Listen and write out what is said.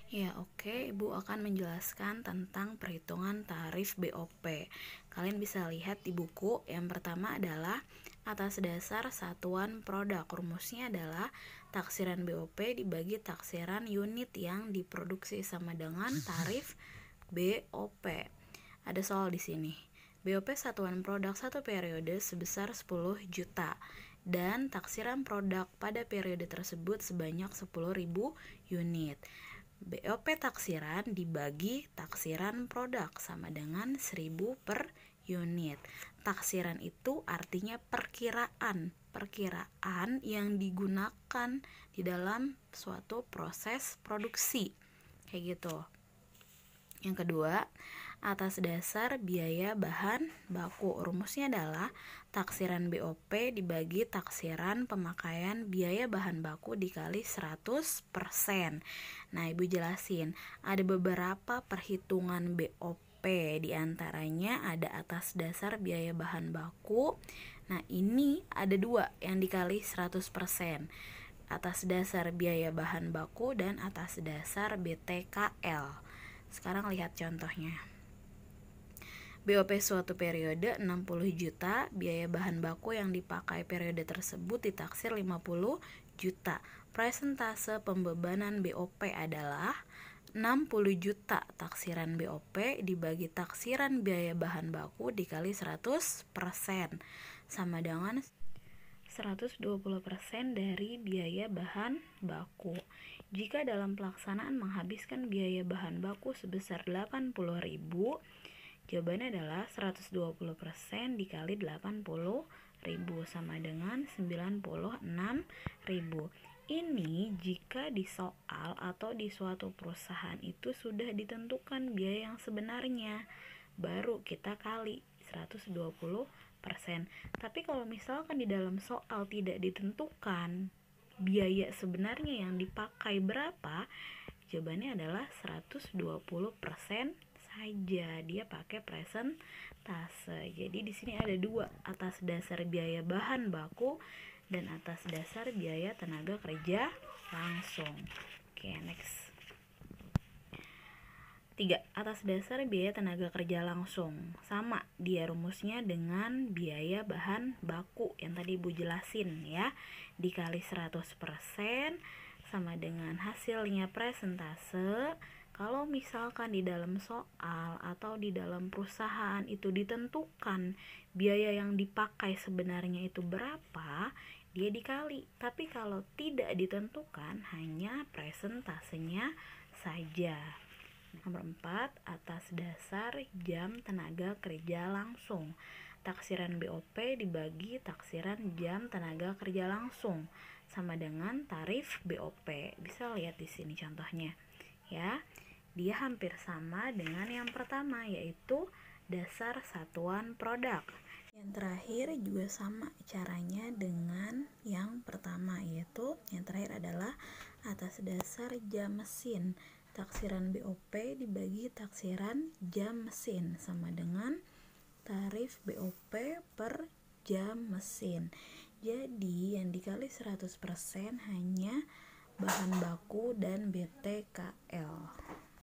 Ya, oke, Ibu akan menjelaskan tentang perhitungan tarif BOP. Kalian bisa lihat di buku. Yang pertama adalah atas dasar satuan produk. Rumusnya adalah taksiran BOP dibagi taksiran unit yang diproduksi sama dengan tarif BOP. Ada soal di sini. BOP satuan produk satu periode sebesar 10 juta dan taksiran produk pada periode tersebut sebanyak 10.000 unit. BOP taksiran dibagi taksiran produk sama dengan 1000 per unit. Taksiran itu artinya perkiraan yang digunakan di dalam suatu proses produksi. Kayak gitu. Yang kedua, atas dasar biaya bahan baku. Rumusnya adalah taksiran BOP dibagi taksiran pemakaian biaya bahan baku dikali 100%. Nah, Ibu jelasin, ada beberapa perhitungan BOP, diantaranya ada atas dasar biaya bahan baku. Nah, ini ada dua yang dikali 100%. Atas dasar biaya bahan baku dan atas dasar BTKL. Sekarang lihat contohnya. BOP suatu periode 60 juta, biaya bahan baku yang dipakai periode tersebut ditaksir 50 juta. Presentase pembebanan BOP adalah 60 juta taksiran BOP dibagi taksiran biaya bahan baku dikali 100% sama dengan 120% dari biaya bahan baku. Jika dalam pelaksanaan menghabiskan biaya bahan baku sebesar 80.000, jawabannya adalah 120% dikali 80.000 sama dengan 96.000. Ini jika di soal atau di suatu perusahaan itu sudah ditentukan biaya yang sebenarnya, baru kita kali 120%. Tapi kalau misalkan di dalam soal tidak ditentukan biaya sebenarnya yang dipakai berapa, jawabannya adalah 120% saja. Dia pakai presentase. Jadi di sini ada dua, atas dasar biaya bahan baku dan atas dasar biaya tenaga kerja langsung. Oke, next. 3. Atas dasar biaya tenaga kerja langsung. Sama dia rumusnya dengan biaya bahan baku yang tadi Ibu jelasin ya. Dikali 100% sama dengan hasilnya presentase. Kalau misalkan di dalam soal atau di dalam perusahaan itu ditentukan biaya yang dipakai sebenarnya itu berapa, dia dikali. Tapi kalau tidak ditentukan, hanya presentasenya saja. Nomor 4, atas dasar jam tenaga kerja langsung. Taksiran BOP dibagi taksiran jam tenaga kerja langsung sama dengan tarif BOP. Bisa lihat di sini contohnya. Ya, dia hampir sama dengan yang pertama, yaitu dasar satuan produk. Yang terakhir juga sama caranya dengan yang pertama, yaitu yang terakhir adalah atas dasar jam mesin. Taksiran BOP dibagi taksiran jam mesin sama dengan tarif BOP per jam mesin. Jadi yang dikali 100% hanya bahan baku dan BTKL.